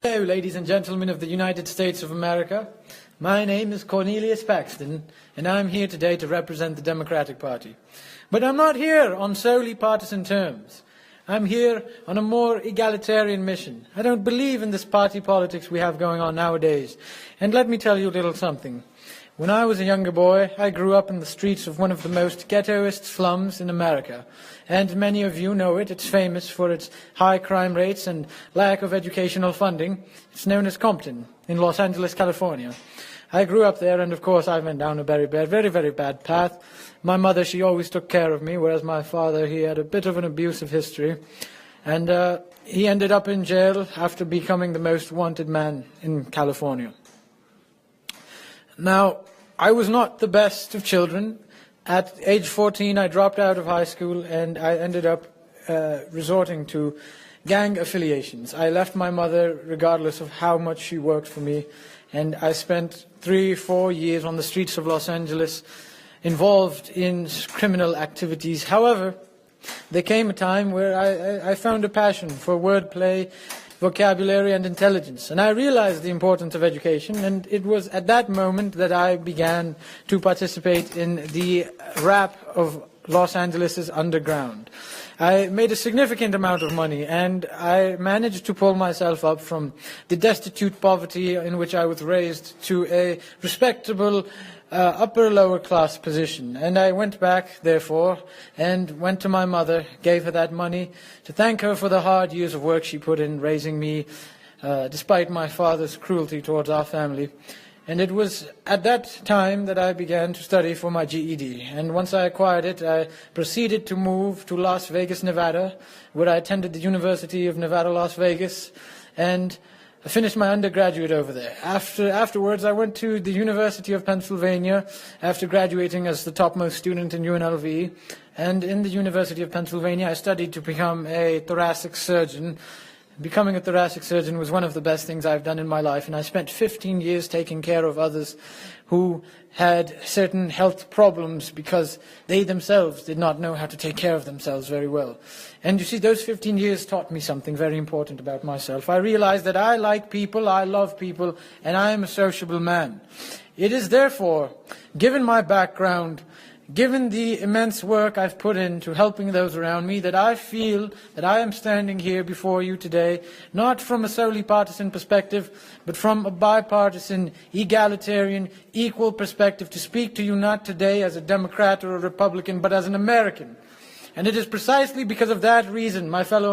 Hello, ladies and gentlemen of the United States of America. My name is Cornelius Paxton, and I'm here today to represent the Democratic Party. But I'm not here on solely partisan terms. I'm here on a more egalitarian mission. I don't believe in this party politics we have going on nowadays. And let me tell you a little something. When I was a younger boy, I grew up in the streets of one of the most ghettoist slums in America. And many of you know it. It's famous for its high crime rates and lack of educational funding. It's known as Compton in Los Angeles, California. I grew up there, and of course I went down a very bad path. My mother, she always took care of me, whereas my father, he had a bit of an abusive history. And he ended up in jail after becoming the most wanted man in California. Now, I was not the best of children. At age 14, I dropped out of high school, and I ended up resorting to gang affiliations. I left my mother regardless of how much she worked for me, and I spent 3-4 years on the streets of Los Angeles involved in criminal activities. However, there came a time where I found a passion for wordplay, vocabulary and intelligence, and I realized the importance of education, and it was at that moment that I began to participate in the rap of Los Angeles' underground. I made a significant amount of money, and I managed to pull myself up from the destitute poverty in which I was raised to a respectable upper-lower class position. And I went back, therefore, and went to my mother, gave her that money to thank her for the hard years of work she put in raising me, despite my father's cruelty towards our family. And it was at that time that I began to study for my GED. And once I acquired it, I proceeded to move to Las Vegas, Nevada, where I attended the University of Nevada, Las Vegas, and I finished my undergraduate over there. Afterwards, I went to the University of Pennsylvania after graduating as the topmost student in UNLV. And in the University of Pennsylvania, I studied to become a thoracic surgeon. Becoming a thoracic surgeon was one of the best things I've done in my life, and I spent 15 years taking care of others who had certain health problems because they themselves did not know how to take care of themselves very well. And you see, those 15 years taught me something very important about myself. I realized that I like people, I love people, and I am a sociable man. It is therefore, given my background, given the immense work I've put into helping those around me, that I feel that I am standing here before you today, not from a solely partisan perspective, but from a bipartisan, egalitarian, equal perspective, to speak to you not today as a Democrat or a Republican, but as an American. And it is precisely because of that reason, my fellow